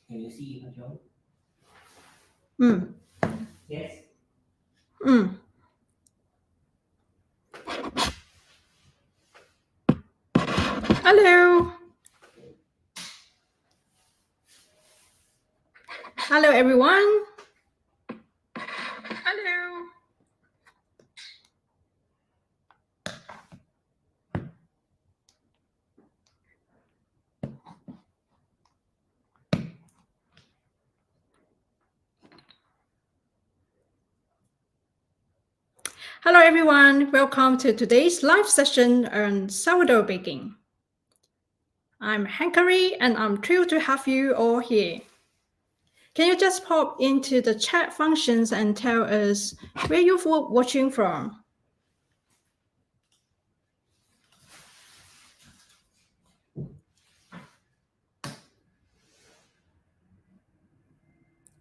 Can you see control? Yes. Hello. Hello, everyone. Hello. Hello, everyone. Welcome to today's live session on sourdough baking. I'm Hankari, and I'm thrilled to have you all here. Can you just pop into the chat functions and tell us where you're watching from?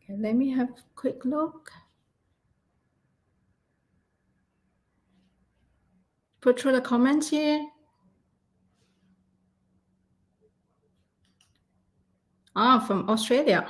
Okay, let me have a quick look. Put through the comments here. From Australia.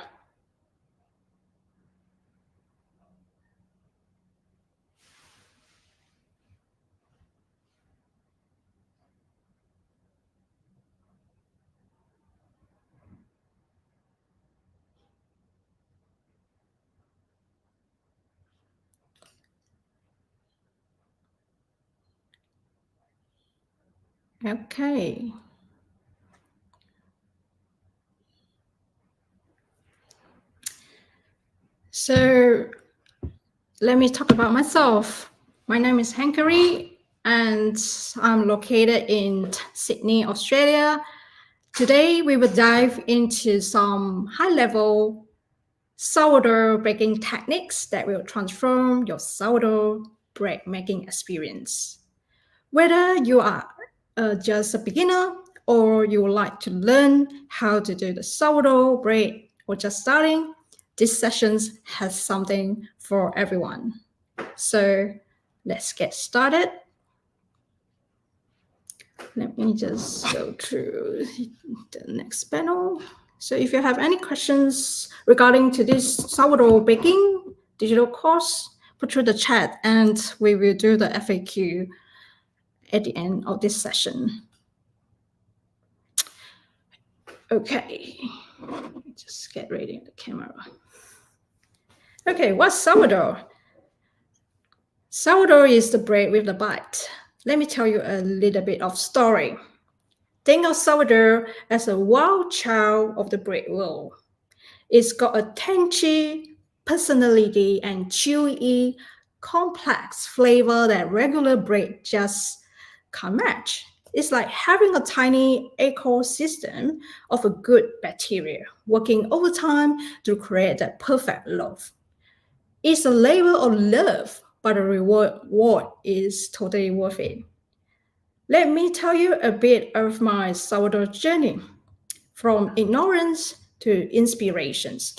Okay. So let me talk about myself. My name is Hankari, and I'm located in Sydney, Australia. Today, we will dive into some high-level sourdough baking techniques that will transform your sourdough bread making experience. Whether you are just a beginner or you would like to learn how to do the sourdough bread or just starting, this session has something for everyone. So let's get started. Let me just go through the next panel. So if you have any questions regarding to this sourdough baking digital course, put through the chat and we will do the FAQ at the end of this session. Okay, just get ready the camera. Okay, what's sourdough? Sourdough is the bread with the bite. Let me tell you a little bit of story. Think of sourdough as a wild child of the bread world. It's got a tangy personality and chewy, complex flavor that regular bread just can't match. It's like having a tiny ecosystem of a good bacteria working overtime to create that perfect loaf. It's a labor of love, but the reward is totally worth it. Let me tell you a bit of my sourdough journey, from ignorance to inspirations.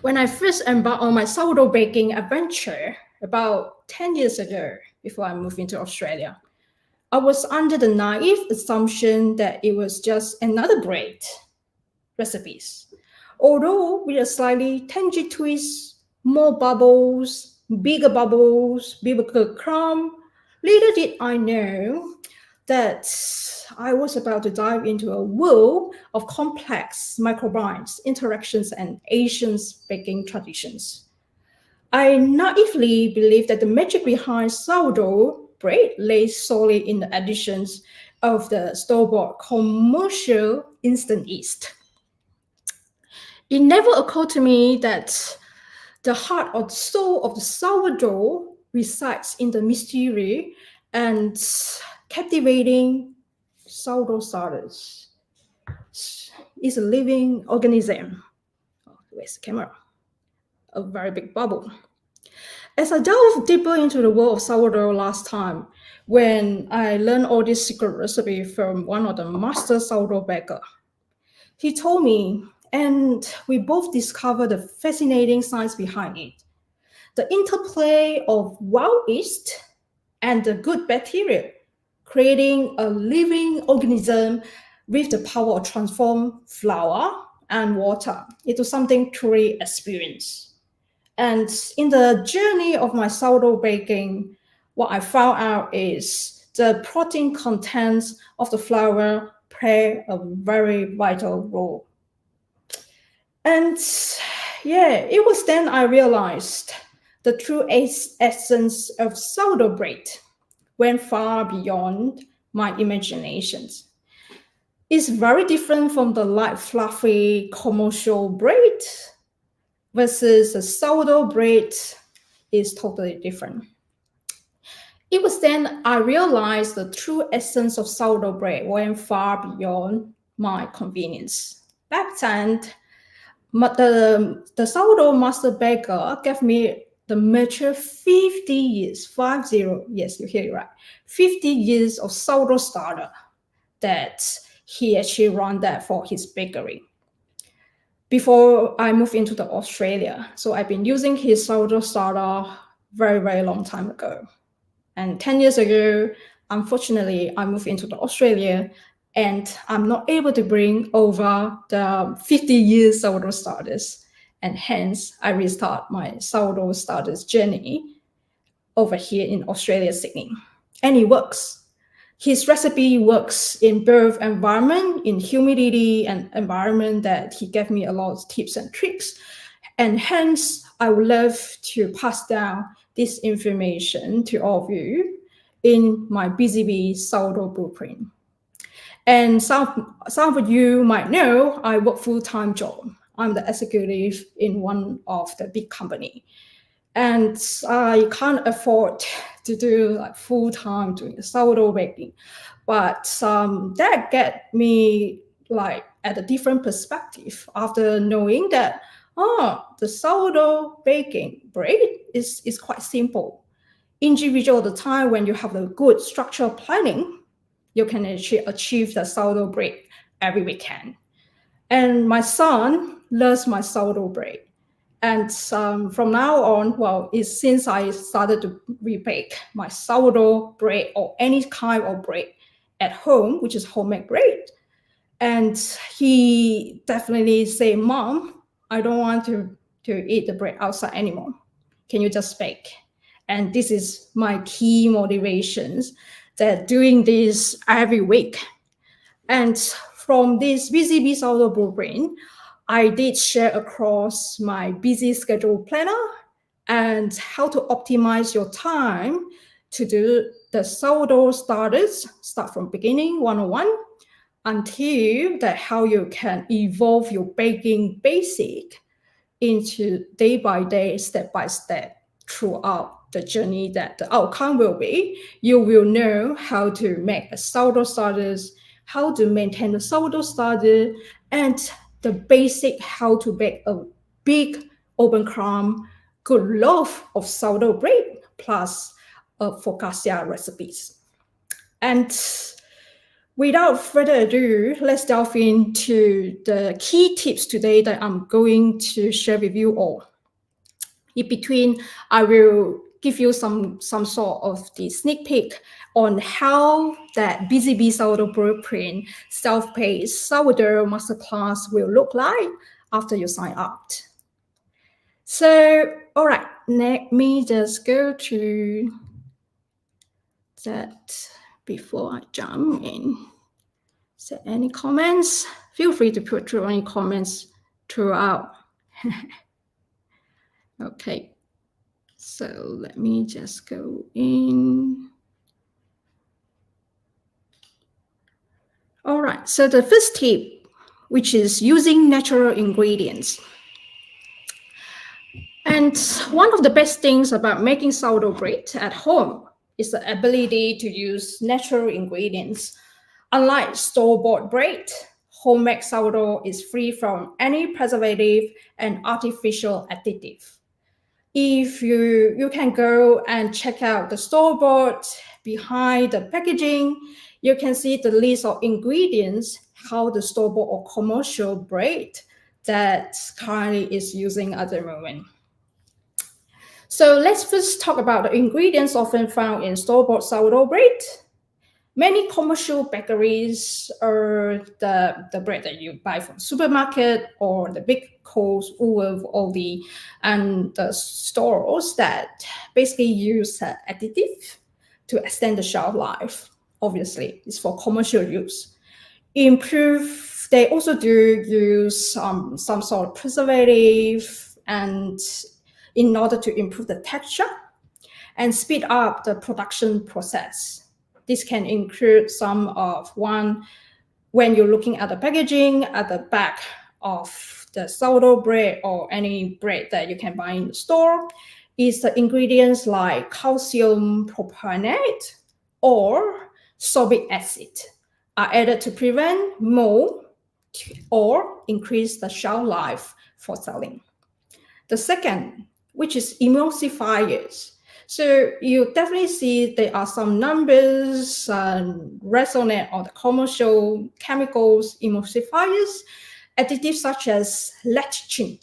When I first embarked on my sourdough baking adventure about 10 years ago, before I moved into Australia, I was under the naive assumption that it was just another bread recipes. Although with a slightly tangy twist, more bubbles, bigger crumb, little did I know that I was about to dive into a world of complex microbiomes, interactions, and Asian baking traditions. I naively believed that the magic behind sourdough bread lay solely in the additions of the store-bought commercial instant yeast. It never occurred to me that the heart or soul of the sourdough resides in the mystery and captivating sourdough starters. It's a living organism. Oh, where's the camera? A very big bubble. As I delved deeper into the world of sourdough last time, when I learned all this secret recipe from one of the master sourdough baker, he told me, and we both discovered the fascinating science behind it. The interplay of wild yeast and the good bacteria, creating a living organism with the power to transform flour and water into something truly experienced. And in the journey of my sourdough baking, what I found out is the protein contents of the flour play a very vital role. And yeah, it was then I realized the true essence of sourdough bread went far beyond my imaginations. It's very different from the light, fluffy commercial bread versus the sourdough bread is totally different. It was then I realized the true essence of sourdough bread went far beyond my convenience. Back then, the sourdough master baker gave me the mature 50 years, 50, yes, you hear it right, 50 years of sourdough starter that he actually ran that for his bakery before I moved into the Australia. So I've been using his sourdough starter very, very long time ago. And 10 years ago, unfortunately, I moved into the Australia and I'm not able to bring over the 50 years sourdough starters. And hence, I restart my sourdough starters journey over here in Australia, Sydney. And it works. His recipe works in both environment, in humidity and environment that he gave me a lot of tips and tricks. And hence, I would love to pass down this information to all of you in my BZB sourdough blueprint. And some of you might know I work full-time job. I'm the executive in one of the big company. And I can't afford to do like full-time doing sourdough baking. But that get me like at a different perspective after knowing that, the sourdough baking bread is quite simple. Individual at the time when you have a good structural planning, you can actually achieve the sourdough bread every weekend. And my son loves my sourdough bread. And from now on, well, it's since I started to rebake my sourdough bread or any kind of bread at home, which is homemade bread. And he definitely say, Mom, I don't want to eat the bread outside anymore. Can you just bake? And this is my key motivations that doing this every week. And from this BZB sourdough blueprint, I did share across my busy schedule planner and how to optimize your time to do the sourdough starters, start from beginning 101 until that how you can evolve your baking basic into day by day, step by step throughout the journey that the outcome will be. You will know how to make a sourdough starters, how to maintain the sourdough starter, and the basic how to bake a big open crumb, good loaf of sourdough bread, plus focaccia recipes. And without further ado, let's delve into the key tips today that I'm going to share with you all. In between, I will give you some sort of the sneak peek on how that BZB sourdough blueprint self-paced sourdough masterclass will look like after you sign up. So, all right, let me just go to that before I jump in. So any comments? Feel free to put through any comments throughout. Okay, so let me just go in. All right, so the first tip, which is using natural ingredients. And one of the best things about making sourdough bread at home is the ability to use natural ingredients. Unlike store-bought bread, homemade sourdough is free from any preservative and artificial additive. If you can go and check out the store-bought behind the packaging, you can see the list of ingredients, how the store-bought or commercial bread that currently is using at the moment. So let's first talk about the ingredients often found in store-bought sourdough bread. Many commercial bakeries or the bread that you buy from supermarket or the big Coles, Woolworth, Aldi, and the stores that basically use additive to extend the shelf life. Obviously, it's for commercial use. Improve. They also do use some sort of preservative, and in order to improve the texture and speed up the production process. This can include some of one, when you're looking at the packaging at the back of the sourdough bread or any bread that you can buy in the store, is the ingredients like calcium propionate or sorbic acid are added to prevent mold or increase the shelf life for selling. The second, which is emulsifiers. So you definitely see there are some numbers resonate on the commercial chemicals emulsifiers, additives such as lecithin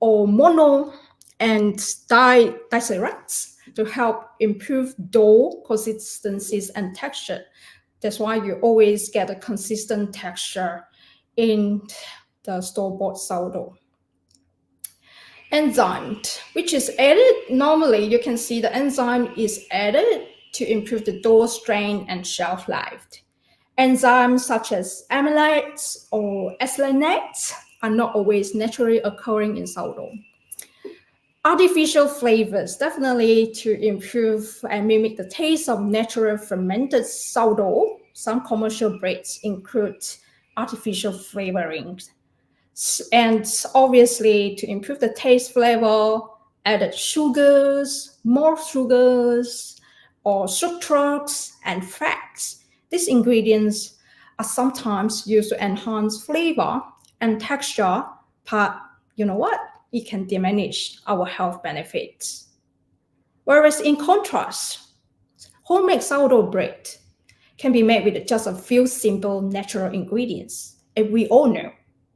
or mono and disaccharides to help improve dough consistencies and texture. That's why you always get a consistent texture in the store-bought sourdough. Enzyme, which is added, normally you can see the enzyme is added to improve the dough strength and shelf life. Enzymes such as amylates or acetylanates are not always naturally occurring in sourdough. Artificial flavors, definitely to improve and mimic the taste of natural fermented sourdough. Some commercial breads include artificial flavorings. And obviously, to improve the taste flavor, added sugars, more sugars, or sucrose and fats. These ingredients are sometimes used to enhance flavor and texture, but you know what? It can diminish our health benefits. Whereas in contrast, homemade sourdough bread can be made with just a few simple natural ingredients, and we all know,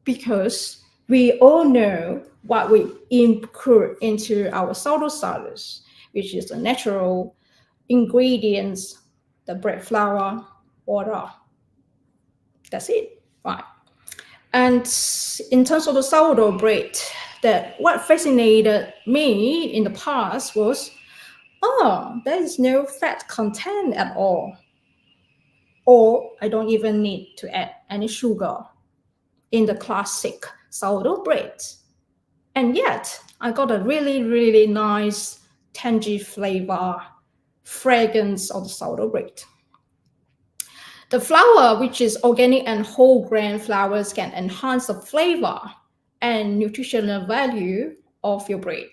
because we all know what we include into our sourdough starters, which is the natural ingredients, the bread flour, water. That's it, right? And in terms of the sourdough bread, that what fascinated me in the past was, there is no fat content at all. Or I don't even need to add any sugar in the classic sourdough bread. And yet, I got a really, really nice tangy flavor, fragrance of the sourdough bread. The flour, which is organic and whole grain flours, can enhance the flavor and nutritional value of your bread.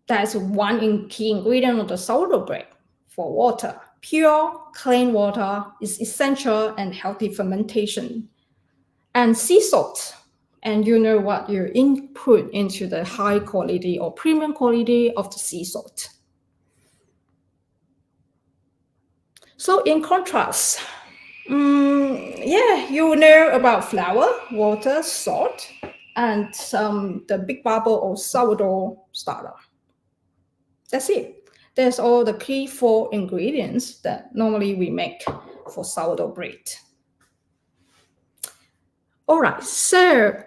That's one key ingredient of the sourdough bread. For water, pure, clean water is essential and healthy fermentation. And sea salt, and you know what you input into the high quality or premium quality of the sea salt. So in contrast, you know about flour, water, salt, and the big bubble or sourdough starter. That's it. That's all the key 4 ingredients that normally we make for sourdough bread. All right, so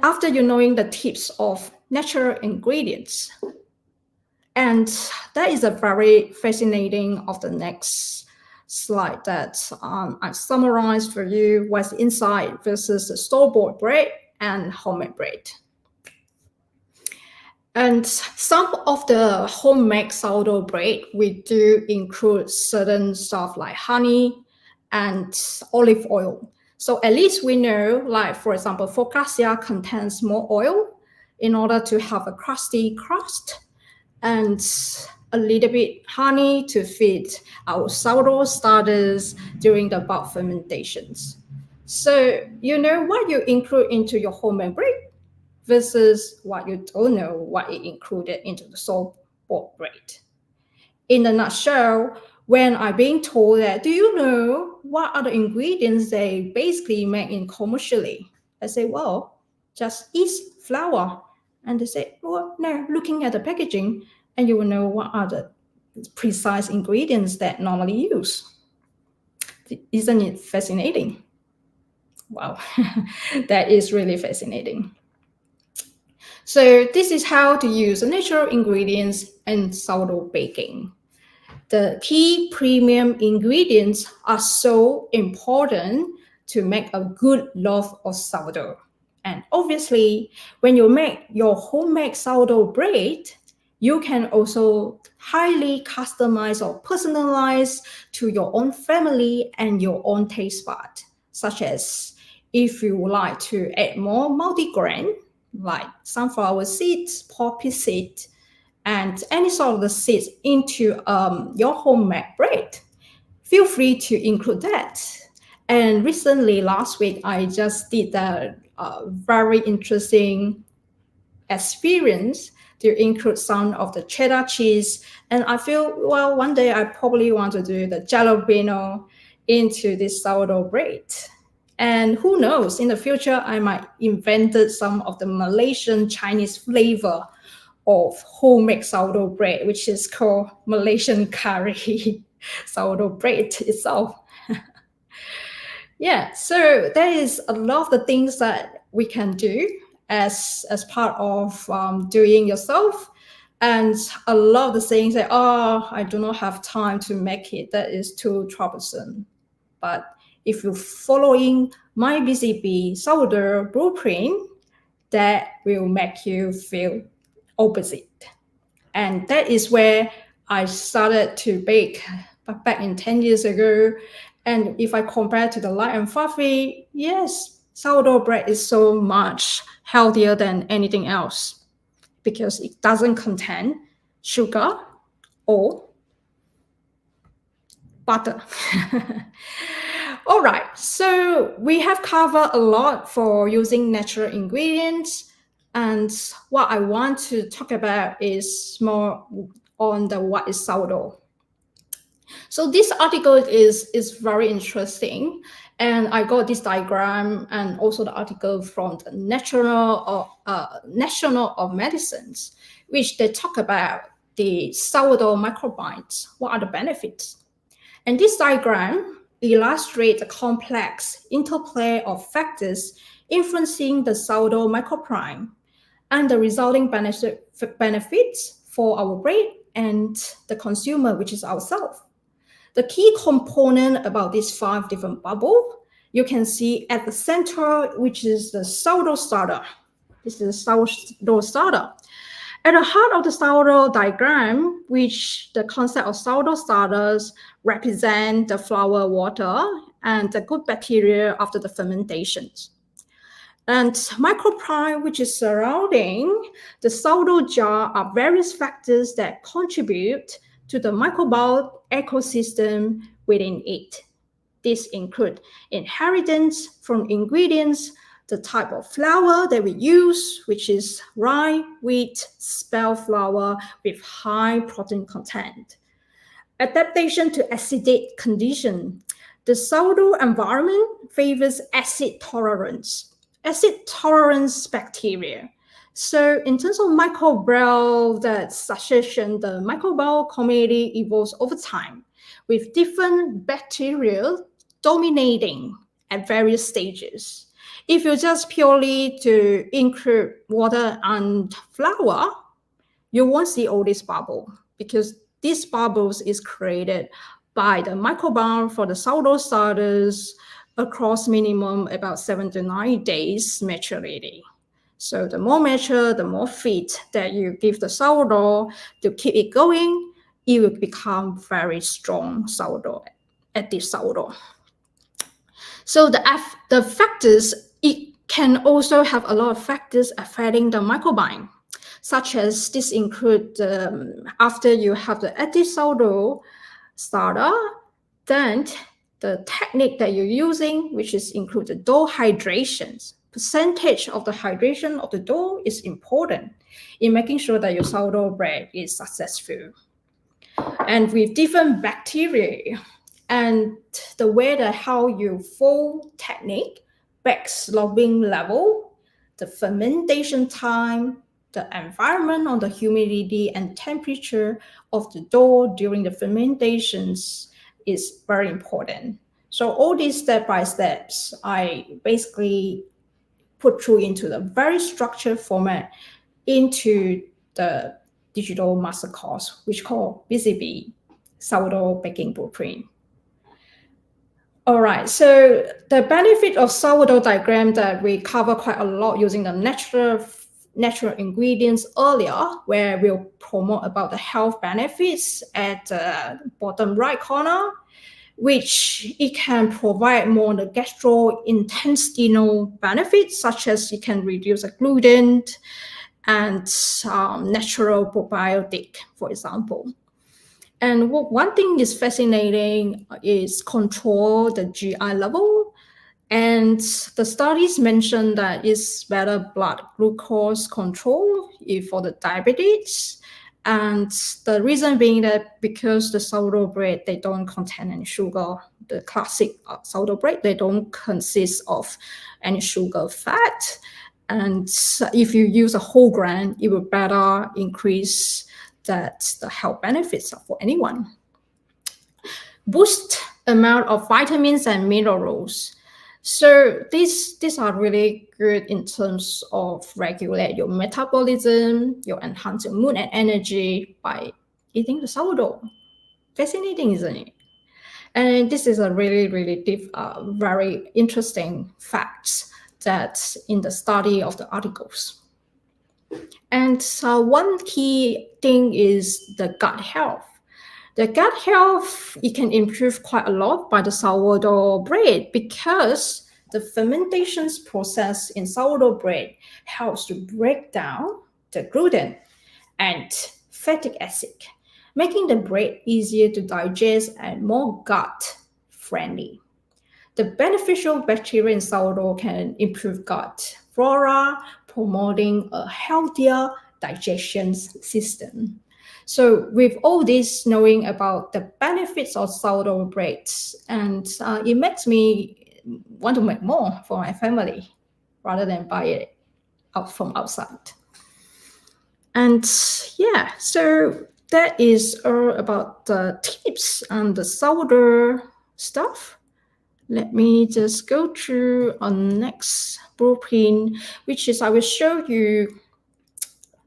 after you knowing the tips of natural ingredients, and that is a very fascinating of the next slide that I summarized for you what's inside versus the store-bought bread and homemade bread. And some of the homemade sourdough bread, we do include certain stuff like honey and olive oil. So at least we know, like for example, focaccia contains more oil in order to have a crusty crust, and a little bit honey to feed our sourdough starters during the bulk fermentations. So you know what you include into your homemade bread versus what you don't know what it included into the store-bought bread. In a nutshell, when I'm being told that, do you know what are the ingredients they basically make in commercially? I say, well, just yeast, flour. And they say, well, no, looking at the packaging, and you will know what are the precise ingredients that normally use. Isn't it fascinating? Wow, that is really fascinating. So this is how to use natural ingredients in sourdough baking. The key premium ingredients are so important to make a good loaf of sourdough. And obviously, when you make your homemade sourdough bread, you can also highly customize or personalize to your own family and your own taste bud, such as if you would like to add more multigrain, like sunflower seeds, poppy seeds, and any sort of the seeds into your homemade bread, feel free to include that. And recently, last week, I just did a very interesting experience to include some of the cheddar cheese. And I feel, well, one day I probably want to do the jalapeno into this sourdough bread. And who knows, in the future, I might invent some of the Malaysian Chinese flavor of homemade sourdough bread, which is called Malaysian curry sourdough bread itself. Yeah, so there is a lot of the things that we can do as part of doing yourself, and a lot of the things that, oh, I do not have time to make it, that is too troublesome. But if you're following my Busy Bee sourdough blueprint, that will make you feel opposite. And that is where I started to bake back in 10 years ago. And if I compare to the light and fluffy, yes, sourdough bread is so much healthier than anything else because it doesn't contain sugar or butter. All right, so we have covered a lot for using natural ingredients. And what I want to talk about is more on the what is sourdough. So this article is very interesting. And I got this diagram and also the article from the National of Medicines, which they talk about the sourdough microbiomes. What are the benefits? And this diagram illustrates the complex interplay of factors influencing the sourdough microbiome and the resulting benefits for our bread and the consumer, which is ourselves. The key component about these 5 different bubbles, you can see at the center, which is the sourdough starter. This is the sourdough starter. At the heart of the sourdough diagram, which the concept of sourdough starters represent the flour, water, and the good bacteria after the fermentations. And microbiome, which is surrounding the sourdough jar, are various factors that contribute to the microbiome ecosystem within it. These include inheritance from ingredients, the type of flour that we use, which is rye, wheat, spelt flour with high protein content. Adaptation to acidic condition. The sourdough environment favors acid tolerance bacteria. So in terms of microbial succession, the microbial community evolves over time with different bacteria dominating at various stages. If you just purely to include water and flour, you won't see all this bubble because these bubbles is created by the microbiome for the sourdough starters across minimum about 7 to 9 days maturity. So the more mature, the more fit that you give the sourdough to keep it going, it will become very strong sourdough at this sourdough. So the factors, it can also have a lot of factors affecting the microbiome, such as this include after you have the active sourdough starter, then the technique that you're using, which is include the dough hydrations. Percentage of the hydration of the dough is important in making sure that your sourdough bread is successful. And with different bacteria and the way that how you fold technique, backsloping level, the fermentation time, the environment on the humidity and temperature of the dough during the fermentations is very important. So all these step by steps, I basically put through into the very structured format into the digital masterclass, which called BCB, Sourdough Baking Blueprint. All right, so the benefit of sourdough diagram that we cover quite a lot using the natural ingredients earlier, where we'll promote about the health benefits at the bottom right corner, which it can provide more the gastrointestinal benefits, such as it can reduce the gluten and natural probiotic, for example. And one thing is fascinating is control the GI level. And the studies mention that it's better blood glucose control for the diabetes. And the reason being that because the sourdough bread, they don't contain any sugar. The classic sourdough bread, they don't consist of any sugar, fat. And if you use a whole grain, it will better increase that the health benefits for anyone. Boost amount of vitamins and minerals. So these are really good in terms of regulate your metabolism, your enhance your mood and energy by eating the sourdough. Fascinating, isn't it? And this is a really, really deep, very interesting facts that in the study of the articles. And one key thing is the gut health. The gut health, it can improve quite a lot by the sourdough bread because the fermentations process in sourdough bread helps to break down the gluten and fatty acid, making the bread easier to digest and more gut friendly. The beneficial bacteria in sourdough can improve gut flora, promoting a healthier digestion system. So with all this knowing about the benefits of sourdough breads, and it makes me want to make more for my family rather than buy it out from outside. And yeah, so that is all about the tips and the sourdough stuff. Let me just go through our next blueprint, which is I will show you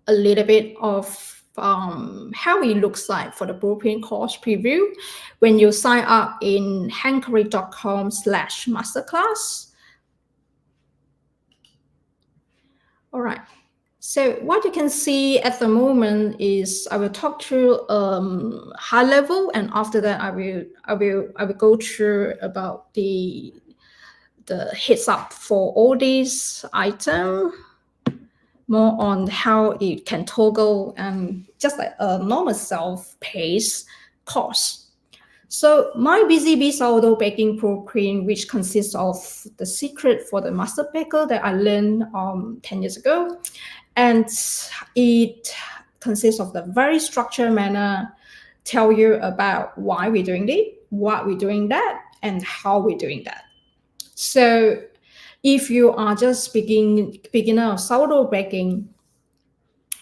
a little bit of how it looks like for the blueprint course preview when you sign up in hankery.com/masterclass. All right. So what you can see at the moment is I will talk through high level, and after that I will go through about the heads up for all these items, more on how it can toggle and just like a normal self-paced course. So my BCB sourdough baking blueprint, which consists of the secret for the master baker that I learned 10 years ago. And it consists of the very structured manner, tell you about why we're doing it, what we're doing that, and how we're doing that. So if you are just beginner of sourdough baking,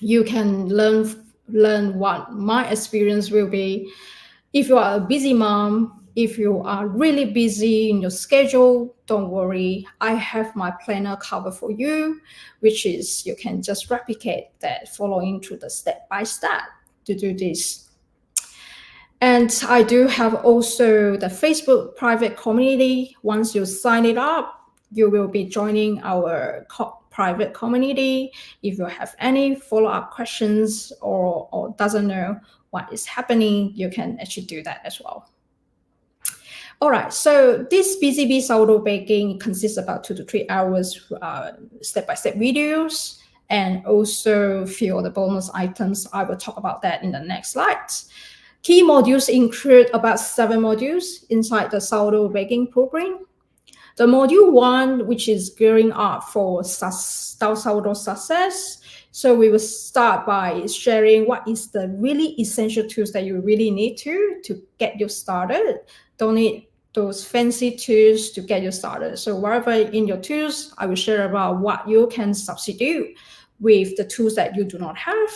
you can learn what my experience will be. If you are a busy mom, if you are really busy in your schedule, don't worry. I have my planner cover for you, which is you can just replicate that following through the step-by-step to do this. And I do have also the Facebook private community. Once you sign it up, you will be joining our private community. If you have any follow-up questions or doesn't know what is happening, you can actually do that as well. All right, so this BCB sourdough baking consists about 2 to 3 hours step-by-step videos, and also few of the bonus items. I will talk about that in the next slides. Key modules include about 7 modules inside the sourdough baking program. The module 1, which is gearing up for sourdough success. So we will start by sharing what is the really essential tools that you really need to get you started. Don't need those fancy tools to get you started. So wherever in your tools, I will share about what you can substitute with the tools that you do not have.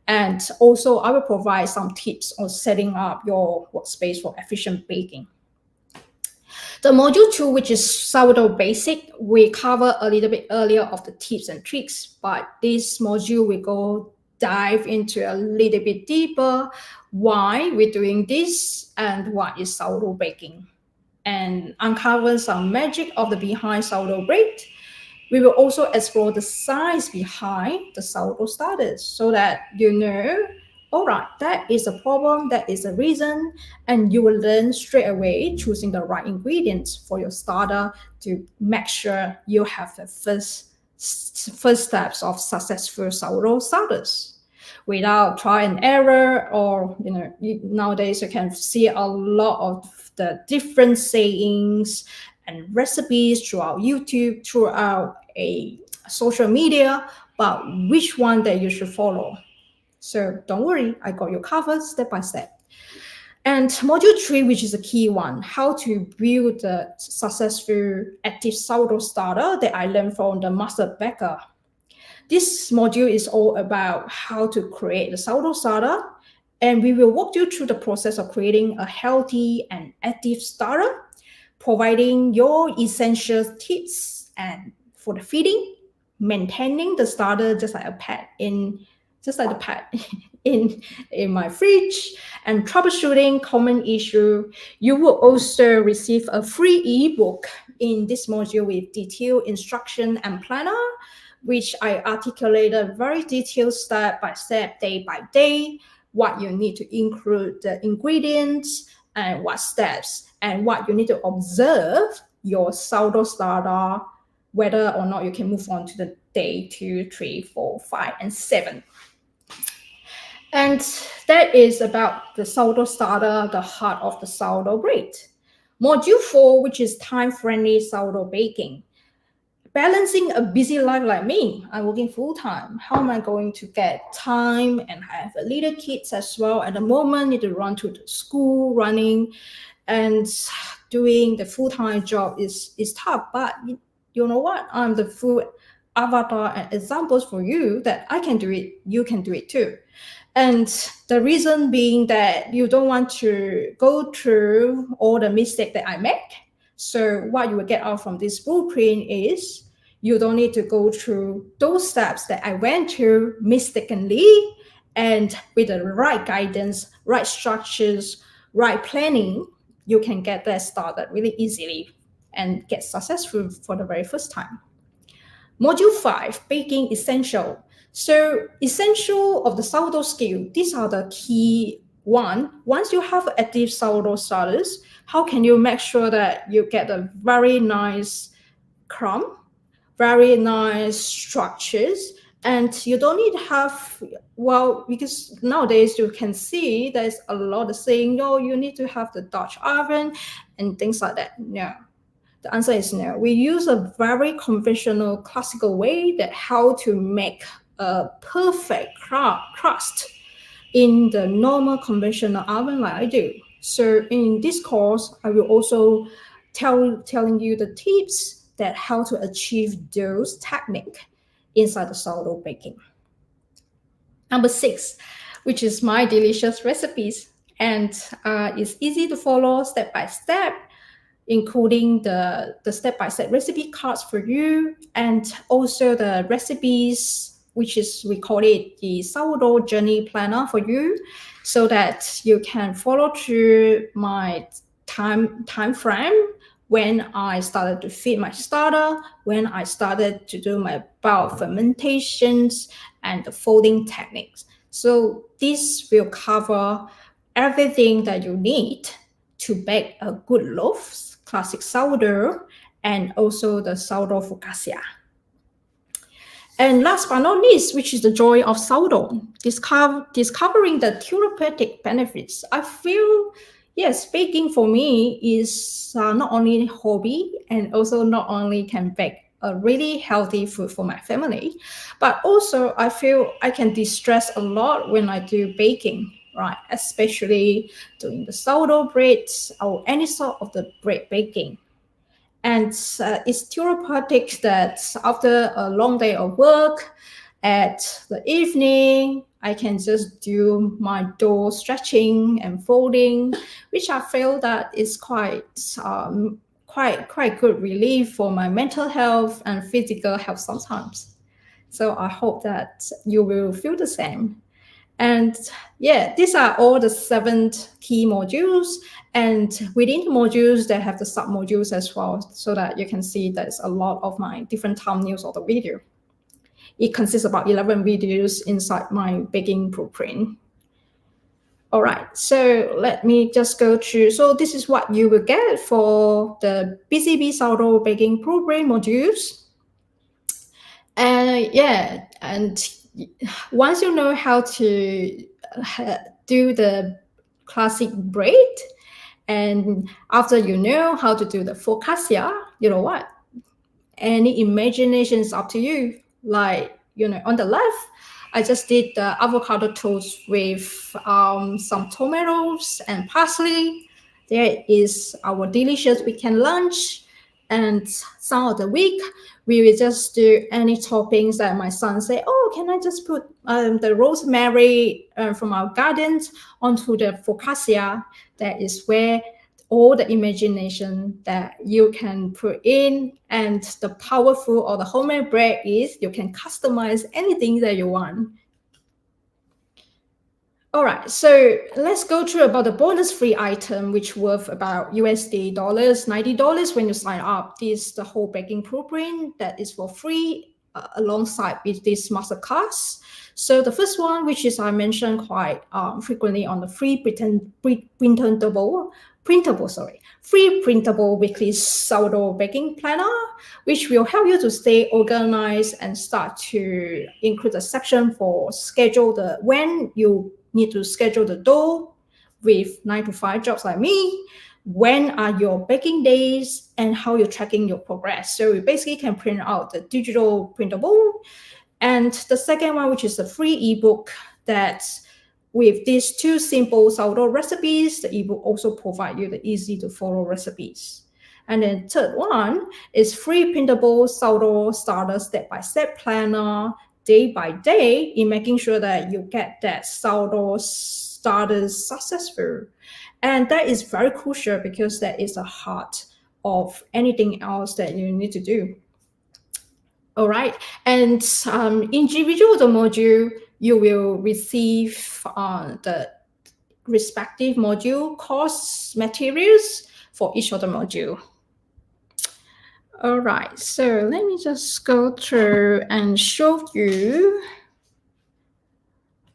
And also, I will provide some tips on setting up your workspace for efficient baking. The module 2, which is sourdough basic, we cover a little bit earlier of the tips and tricks, but this module we go dive into a little bit deeper why we're doing this and what is sourdough baking, and uncover some magic of the behind sourdough bread. We will also explore the science behind the sourdough starters so that you know, all right, that is a problem, that is a reason, and you will learn straight away choosing the right ingredients for your starter to make sure you have the first steps of successful sourdough starters without try and error. Or nowadays you can see a lot of the different sayings and recipes throughout YouTube, throughout a social media, but which one that you should follow. So don't worry, I got you covered step by step. And module 3, which is a key one, how to build a successful active sourdough starter that I learned from the master baker. This module is all about how to create the sourdough starter, and we will walk you through the process of creating a healthy and active starter, providing your essential tips and for the feeding, maintaining the starter just like a pet in my fridge, and troubleshooting common issue. You will also receive a free ebook in this module with detailed instruction and planner, which I articulated very detailed step by step, day by day, what you need to include, the ingredients, and what steps, and what you need to observe your sourdough starter, whether or not you can move on to the day 2, 3, 4, 5, and 7. And that is about the sourdough starter, the heart of the sourdough bread. Module 4, which is time-friendly sourdough baking. Balancing a busy life like me, I'm working full-time. How am I going to get time? And I have a little kids as well. At the moment, need to run to the school, running, and doing the full-time job is tough. But you know what? I'm the full avatar and examples for you that I can do it, you can do it too. And the reason being that you don't want to go through all the mistakes that I make. So what you will get out from this blueprint is you don't need to go through those steps that I went through mistakenly, and with the right guidance, right structures, right planning, you can get that started really easily and get successful for the very first time. Module 5, baking essential. So essential of the sourdough skill, these are the key one. Once you have active sourdough starters, how can you make sure that you get a very nice crumb, very nice structures, and you don't need to have, well, because nowadays you can see there's a lot of saying, no, you need to have the Dutch oven and things like that. No. The answer is no. We use a very conventional classical way that how to make a perfect crust in the normal conventional oven like I do. So in this course, I will also telling you the tips that how to achieve those techniques inside the sourdough baking. Number 6, which is my delicious recipes, and it's easy to follow step by step, including the step-by-step recipe cards for you, and also the recipes, which is, we call it the sourdough journey planner for you, so that you can follow through my time frame when I started to feed my starter, when I started to do my bulk fermentations and the folding techniques. So this will cover everything that you need to bake a good loaf, classic sourdough, and also the sourdough focaccia. And last but not least, which is the joy of sourdough, discovering the therapeutic benefits. I feel, yes, baking for me is not only a hobby, and also not only can bake a really healthy food for my family, but also I feel I can de-stress a lot when I do baking, right? Especially doing the sourdough bread or any sort of the bread baking. And it's therapeutic that after a long day of work at the evening, I can just do my dough stretching and folding, which I feel that is quite good relief for my mental health and physical health sometimes. So I hope that you will feel the same. And yeah, these are all the 7 key modules. And within the modules, they have the sub modules as well, so that you can see there's a lot of my different thumbnails of the video. It consists of about 11 videos inside my baking blueprint. All right, so let me just go through. So this is what you will get for the BCB sourdough baking blueprint modules. And yeah, and once you know how to do the classic bread, and after you know how to do the focaccia, you know what? Any imagination is up to you. Like, on the left, I just did the avocado toast with some tomatoes and parsley. There is our delicious weekend lunch. And some of the week, we will just do any toppings that my son say, oh, can I just put the rosemary from our gardens onto the focaccia? That is where all the imagination that you can put in, and the powerful of the homemade bread is you can customize anything that you want. All right, so let's go through about the bonus free item, which worth about USD $90 when you sign up. This is the whole baking blueprint that is for free alongside with this masterclass. So the first one, which is I mentioned quite frequently on the free printable weekly sourdough baking planner, which will help you to stay organized and start to include a section for when you need to schedule the dough with 9 to 5 jobs like me, when are your baking days, and how you're tracking your progress. So you basically can print out the digital printable. And the second one, which is a free ebook that with these 2 simple sourdough recipes, the ebook also provide you the easy to follow recipes. And then third one is free printable sourdough starter step-by-step planner, day by day, in making sure that you get that sourdough starters successful. And that is very crucial because that is the heart of anything else that you need to do. All right, and individual the module, you will receive the respective module course materials for each of the module. All right, so let me just go through and show you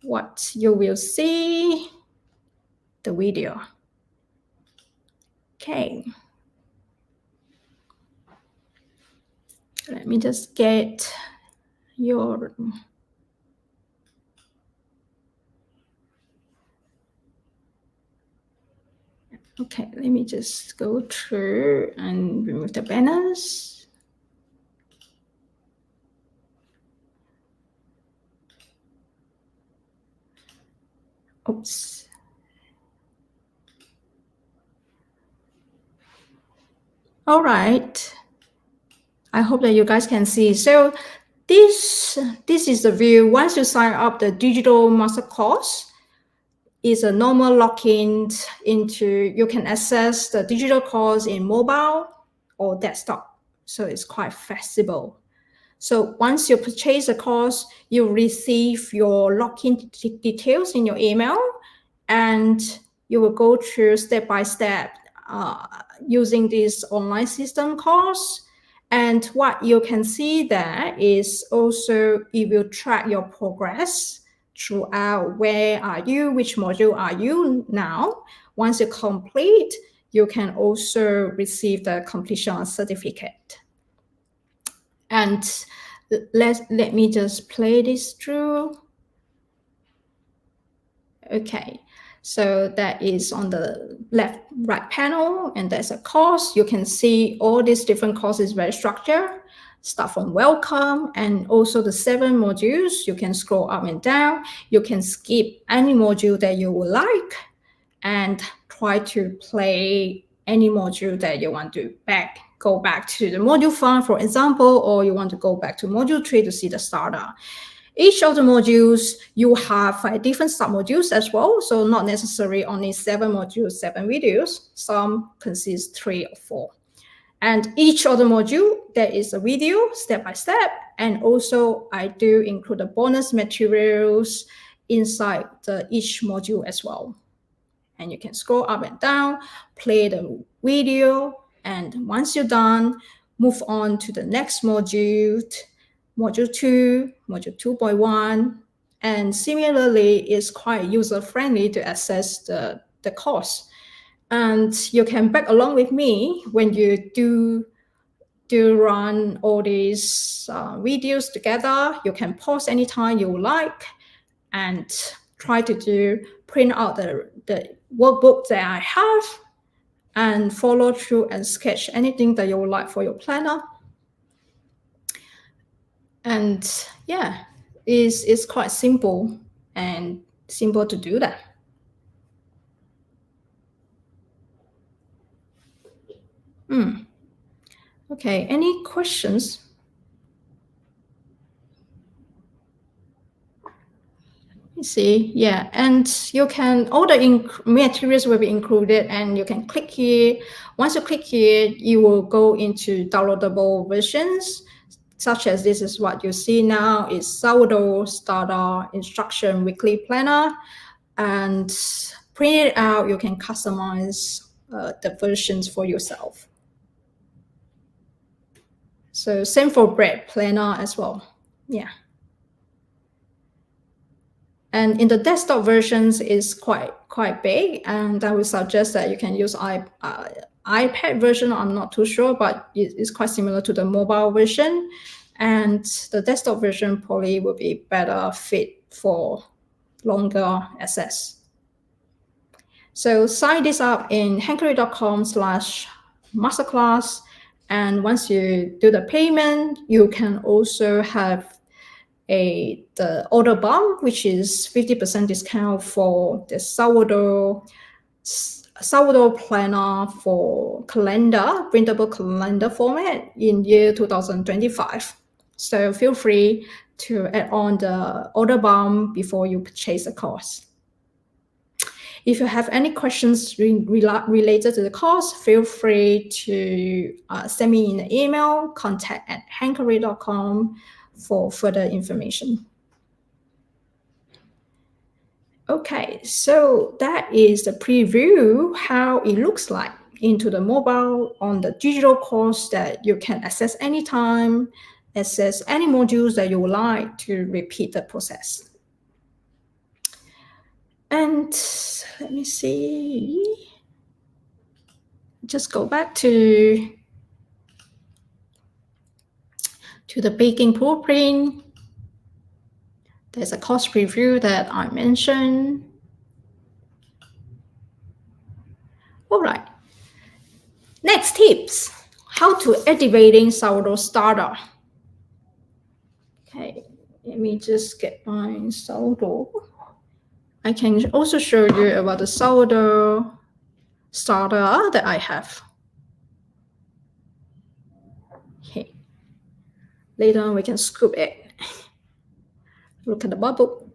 what you will see the video. Okay. Let me just get your... Okay, let me just go through and remove the banners. Oops. All right. I hope that you guys can see. So this is the view. Once you sign up the digital master course, is a normal login into, you can access the digital course in mobile or desktop. So it's quite flexible. So once you purchase the course, you receive your login details in your email, and you will go through step-by-step using this online system course. And what you can see there is also it will track your progress throughout. Where are you? Which module are you now? Once you complete, you can also receive the completion certificate. And let me just play this through. Okay, so that is on the right panel, and there's a course. You can see all these different courses very structured. Start from welcome, and also the 7 modules. You can scroll up and down. You can skip any module that you would like and try to play any module that you want to go back to the module 5, for example, or you want to go back to module 3 to see the starter. Each of the modules, you have different sub-modules as well. So not necessarily only 7 modules, 7 videos. Some consist 3 or 4. And each of the module, there is a video step by step. And also I do include the bonus materials inside each module as well. And you can scroll up and down, play the video. And once you're done, move on to the next module, module 2, module 2.1. And similarly, it's quite user-friendly to access the course. And you can back along with me when you do run all these videos together. You can pause anytime you like and try to print out the workbook that I have and follow through and sketch anything that you would like for your planner. And yeah, it's quite simple to do that. Okay, any questions? See, yeah, and you can, all the materials will be included, and you can click here. Once you click here, you will go into downloadable versions, such as this is what you see now, is Sourdough Starter Instruction Weekly Planner, and print it out. You can customize the versions for yourself. So same for bread planner as well, yeah. And in the desktop versions is quite big, and I would suggest that you can use iPad version. I'm not too sure, but it's quite similar to the mobile version. And the desktop version probably will be better fit for longer access. So sign this up in hankery.com/masterclass. And once you do the payment, you can also have the order bump, which is 50% discount for the sourdough planner for calendar, printable calendar format in year 2025. So feel free to add on the order bump before you purchase the course. If you have any questions related to the course, feel free to send me an email, contact@hankery.com for further information. Okay, so that is the preview, how it looks like into the mobile on the digital course that you can access anytime, access any modules that you would like to repeat the process. And let me see, just go back to the baking blueprint. There's a course preview that I mentioned. All right. Next tips, how to activating sourdough starter. Okay, let me just get my sourdough. I can also show you about the sourdough starter that I have. Okay. Later on, we can scoop it. Look at the bubble.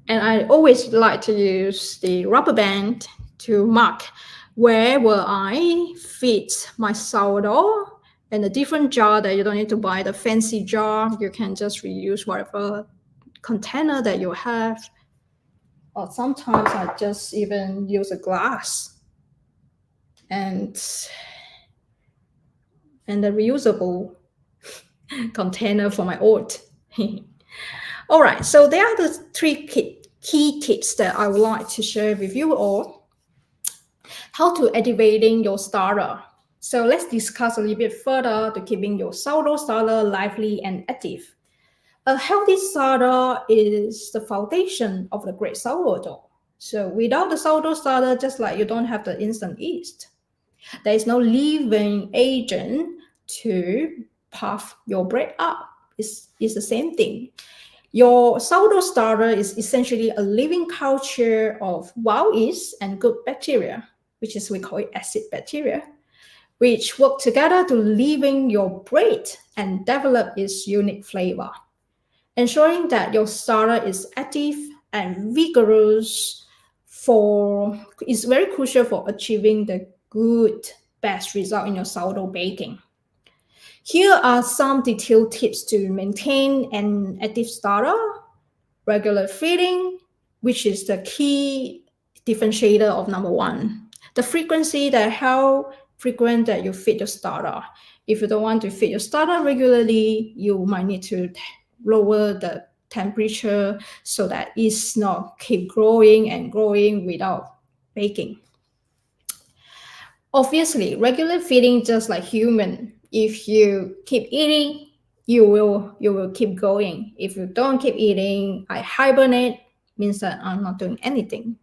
And I always like to use the rubber band to mark where will I fit my sourdough in a different jar, that you don't need to buy the fancy jar. You can just reuse whatever container that you have. Or sometimes I just even use a glass and the reusable container for my oat. All right, so there are the 3 key tips that I would like to share with you all. How to activating your starter. So let's discuss a little bit further to keeping your sourdough starter lively and active. A healthy starter is the foundation of the great sourdough. So without the sourdough starter, just like you don't have the instant yeast, there is no leavening agent to puff your bread up. It's the same thing. Your sourdough starter is essentially a living culture of wild yeast and good bacteria, which is, we call it acid bacteria, which work together to leaven your bread and develop its unique flavor. ensuring that your starter is active and vigorous is very crucial for achieving the good best result in your sourdough baking. Here are some detailed tips to maintain an active starter. Regular feeding, which is the key differentiator of number one. The frequency, that how frequent that you feed your starter. If you don't want to feed your starter regularly, you might need to lower the temperature so that it's not keep growing and growing without baking. Obviously, regular feeding, just like human, if you keep eating, you will keep going. If you don't keep eating, I hibernate, means that I'm not doing anything,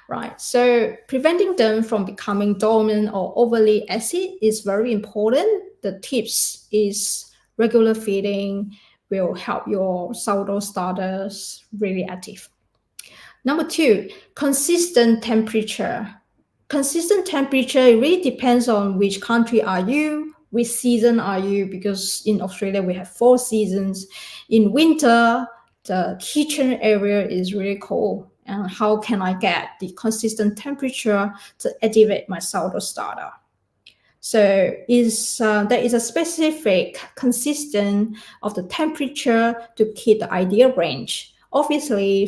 right? So preventing them from becoming dormant or overly acid is very important. The tips is regular feeding will help your sourdough starters really active. Number two, consistent temperature. Consistent temperature, it really depends on which country are you, which season are you, because in Australia we have 4 seasons. In winter, the kitchen area is really cold. And how can I get the consistent temperature to activate my sourdough starter? So there is a specific consistent of the temperature to keep the ideal range. Obviously,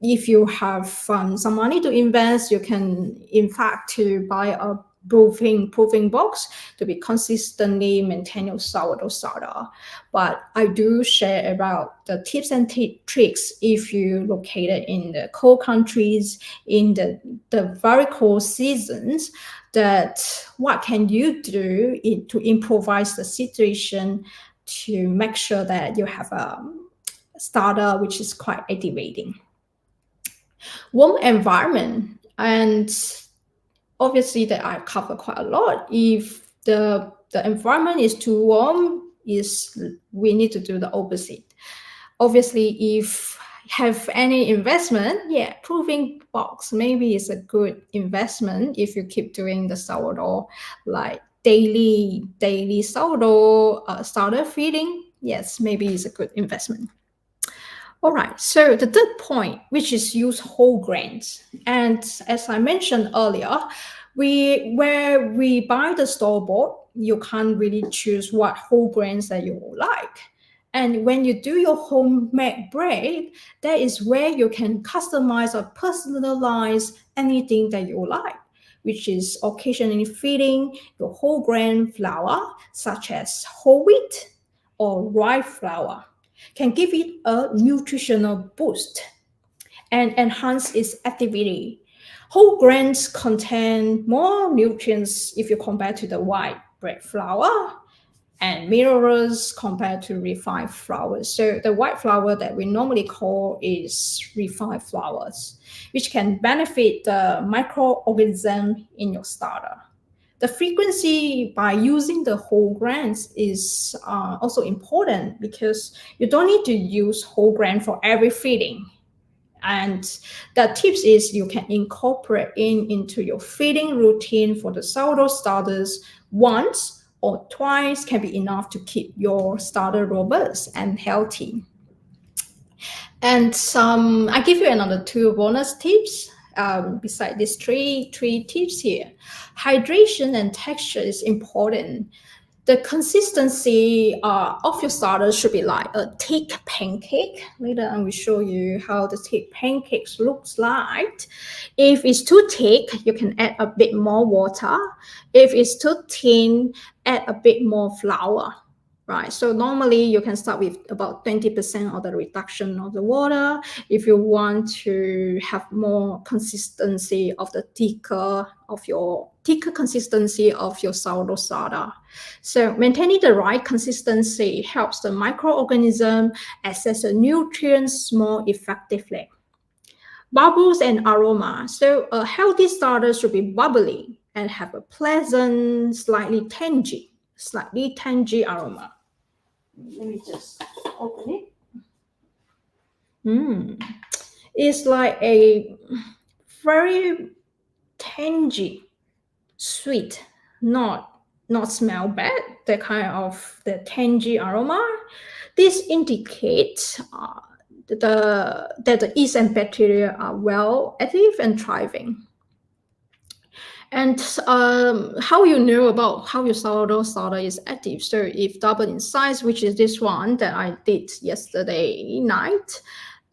if you have some money to invest, you can in fact to buy a proofing box to be consistently maintain your sourdough starter. But I do share about the tips and tricks if you located in the cold countries, in the very cold seasons, that what can you do to improvise the situation to make sure that you have a starter which is quite activating. Warm environment, and obviously that I cover quite a lot. If the environment is too warm, we need to do the opposite. Obviously, if have any investment, yeah, proofing box maybe is a good investment if you keep doing the sourdough, like daily sourdough starter feeding. Yes, maybe it's a good investment. All right, so the third point, which is use whole grains. And as I mentioned earlier, where we buy the store-bought, you can't really choose what whole grains that you like. And when you do your homemade bread, that is where you can customize or personalize anything that you like, which is occasionally feeding your whole grain flour, such as whole wheat or rye flour, can give it a nutritional boost and enhance its activity. Whole grains contain more nutrients if you compare to the white bread flour, and minerals compared to refined flours. So the white flour that we normally call is refined flours, which can benefit the microorganism in your starter. The frequency by using the whole grains is also important because you don't need to use whole grain for every feeding. And the tips is you can incorporate into your feeding routine for the sourdough starters once or twice can be enough to keep your starter robust and healthy. And I give you another 2 bonus tips beside these three tips here. Hydration and texture is important. The consistency of your starter should be like a thick pancake. Later I will show you how the thick pancakes looks like. If it's too thick, you can add a bit more water. If it's too thin, add a bit more flour. Right, so normally you can start with about 20% of the reduction of the water if you want to have more consistency of the thicker consistency of your sourdough starter. So maintaining the right consistency helps the microorganism access the nutrients more effectively. Bubbles and aroma. So a healthy starter should be bubbly and have a pleasant, slightly tangy aroma. Let me just open it. It's like a very tangy, sweet, not smell bad, the kind of the tangy aroma. This indicates that the yeast and bacteria are well active and thriving. And how you know about how your sourdough starter is active? So if double in size, which is this one that I did yesterday night,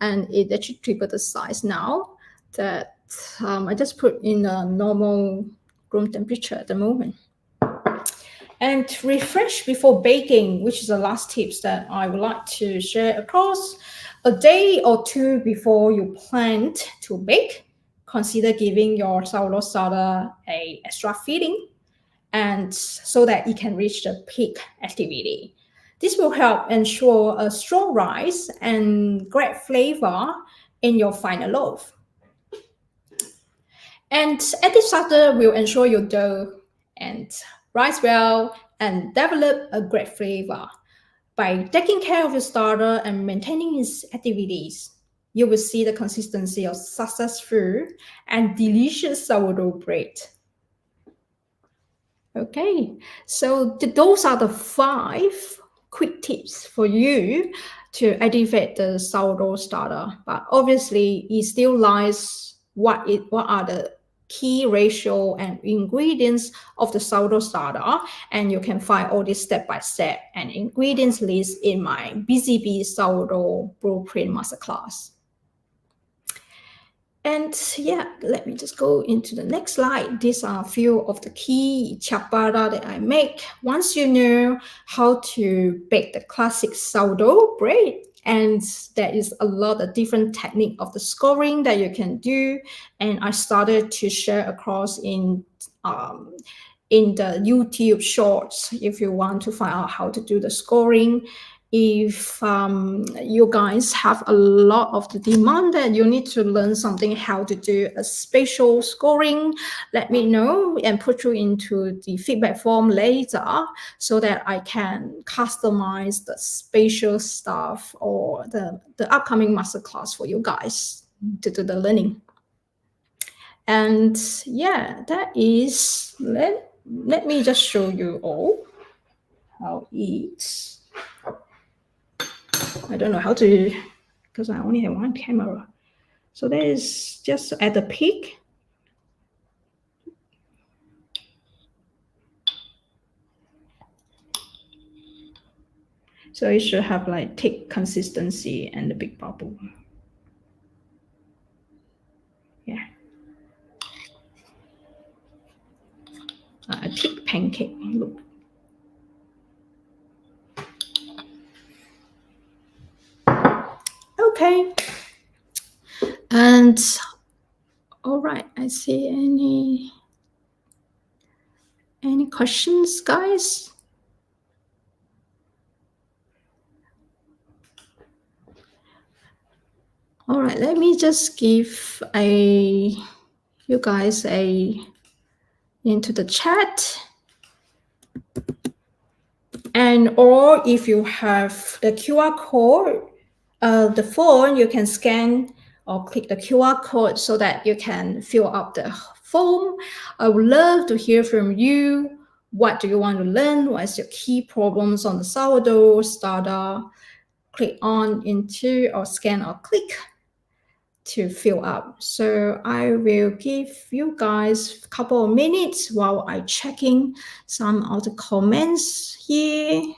and it actually tripled the size now, that I just put in a normal room temperature at the moment. And refresh before baking, which is the last tips that I would like to share across. A day or two before you plan to bake, consider giving your sourdough starter a extra feeding, and so that it can reach the peak activity. This will help ensure a strong rise and great flavor in your final loaf. And active starter will ensure your dough and rise well and develop a great flavor. By taking care of your starter and maintaining its activities, you will see the consistency of successful and delicious sourdough bread. Okay, so those are the 5 quick tips for you to activate the sourdough starter. But obviously, it still lies what are the key ratio and ingredients of the sourdough starter, and you can find all this step by step and ingredients list in my Busy Bee sourdough blueprint masterclass. And yeah, let me just go into the next slide. These are a few of the key ciabatta that I make. Once you know how to bake the classic sourdough bread, and there is a lot of different technique of the scoring that you can do, and I started to share across in the YouTube shorts if you want to find out how to do the scoring. If you guys have a lot of the demand that you need to learn something how to do a spatial scoring, let me know and put you into the feedback form later so that I can customize the spatial stuff or the upcoming masterclass for you guys to do the learning. And yeah, that is, let me just show you all how it's. I don't know how to, because I only have one camera. So that is just at the peak. So it should have like thick consistency and the big bubble. Yeah. A thick pancake look. Okay. And all right, I see any questions, guys? All right, let me just give you guys into the chat. And or if you have the QR code, the phone, you can scan or click the QR code so that you can fill up the form. I would love to hear from you. What do you want to learn? What is your key problems on the sourdough starter? Click on into or scan or click to fill up. So I will give you guys a couple of minutes while I checking some of the comments here.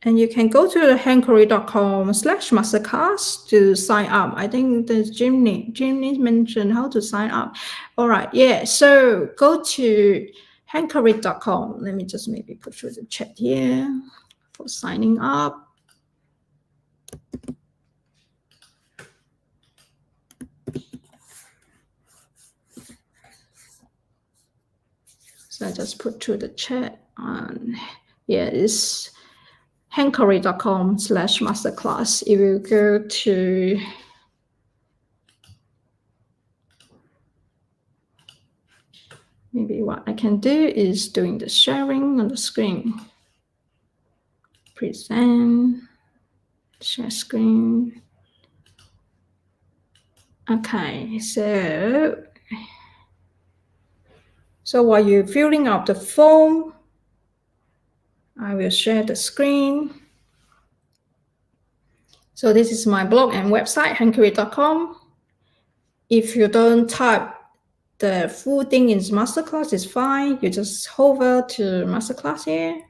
And you can go to the hankery.com/masterclass to sign up. I think the Jimmy mentioned how to sign up. All right, yeah. So go to hankery.com. Let me just maybe put through the chat here for signing up. So I just put through the chat on, yeah, it's hankery.com/masterclass. If you go to maybe what I can do is doing the sharing on the screen. Present, share screen. Okay, so while you're filling out the form, I will share the screen. So this is my blog and website, hankery.com. If you don't type the full thing in masterclass, it's fine. You just hover to masterclass here,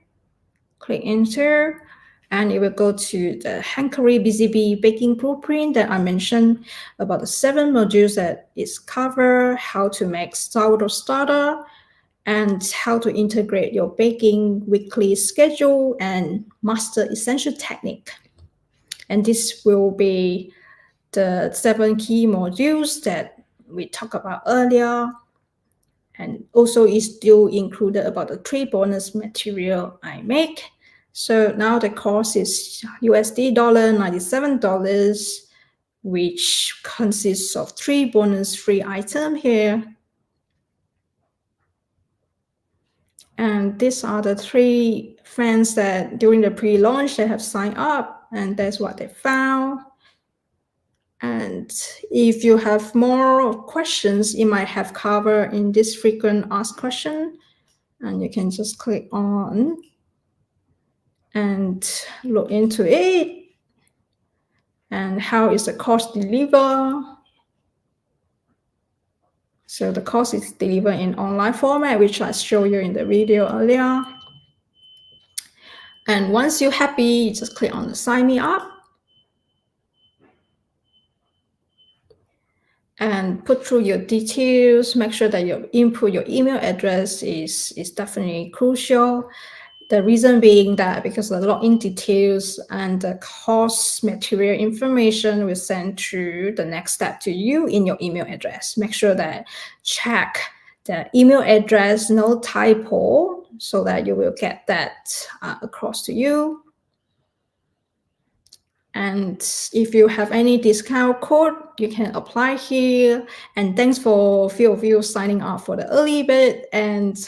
click enter, and it will go to the Hankery BZB baking blueprint that I mentioned about the 7 modules that is cover, how to make sourdough starter, and how to integrate your baking weekly schedule and master essential technique. And this will be the 7 key modules that we talked about earlier. And also is still included about the 3 bonus material I make. So now the cost is USD $97, which consists of 3 bonus free items here. And these are the 3 friends that during the pre-launch they have signed up, and that's what they found. And if you have more questions, you might have covered in this frequent asked question, and you can just click on and look into it. And how is the course delivered? So the course is delivered in online format, which I showed you in the video earlier. And once you're happy, you just click on the sign me up and put through your details. Make sure that you input your email address is definitely crucial. The reason being that because the login details and the course material information will send through the next step to you in your email address. Make sure that check the email address, no typo, so that you will get that across to you. And if you have any discount code, you can apply here. And thanks for a few of you signing up for the early bit. And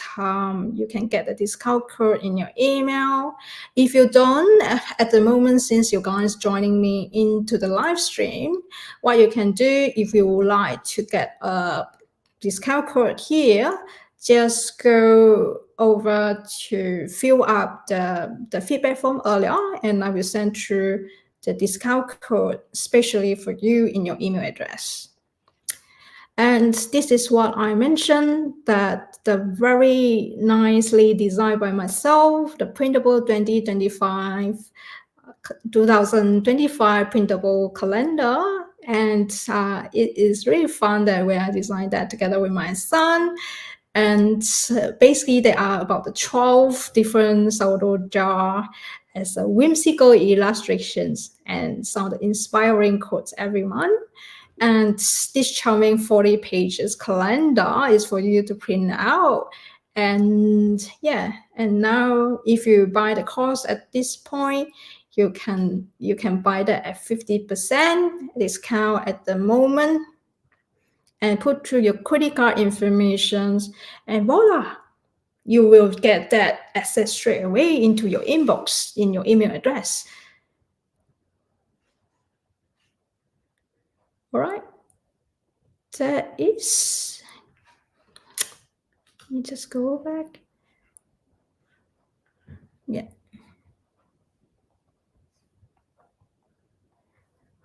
you can get the discount code in your email. If you don't, at the moment, since you guys joining me into the live stream, what you can do if you would like to get a discount code here, just go over to fill up the feedback form earlier, and I will send through the discount code especially for you in your email address. And this is what I mentioned, that the very nicely designed by myself, the printable 2025 printable calendar. And it is really fun that we are designed that together with my son. And basically there are about the 12 different sourdough jar as a whimsical illustrations and some of the inspiring quotes every month. And this charming 40 pages calendar is for you to print out. And yeah, and now if you buy the course at this point, you can buy that at 50% discount at the moment, and put through your credit card information, and voila, you will get that access straight away into your inbox in your email address. All right, that is, let me just go back. Yeah.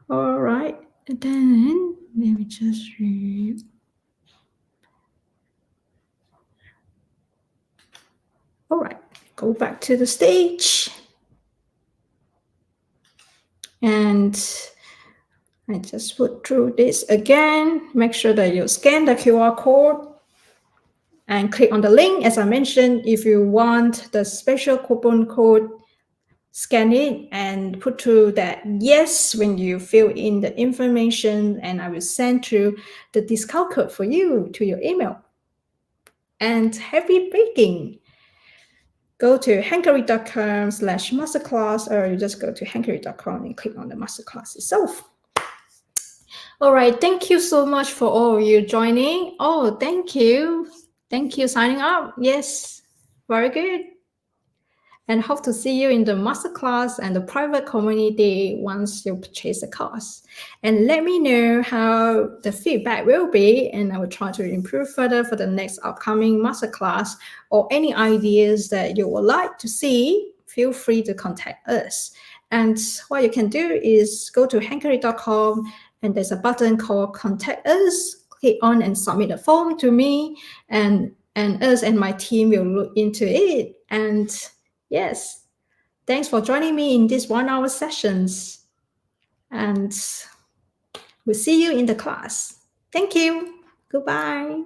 All right, and then let me just read. All right, go back to the stage. And I just put through this again. Make sure that you scan the QR code and click on the link. As I mentioned, if you want the special coupon code, scan it and put through that yes when you fill in the information, and I will send through the discount code for you to your email. And happy baking! Go to hankery.com/masterclass, or you just go to hankery.com and click on the masterclass itself. All right, thank you so much for all of you joining. Oh, thank you. Thank you. Signing up. Yes, very good. And hope to see you in the masterclass and the private community once you purchase the course. And let me know how the feedback will be, and I will try to improve further for the next upcoming masterclass, or any ideas that you would like to see. Feel free to contact us. And what you can do is go to hankery.com, and there's a button called Contact Us. Click on and submit a form to me, and us and my team will look into it. And yes, thanks for joining me in these 1 hour sessions. And we'll see you in the class. Thank you. Goodbye.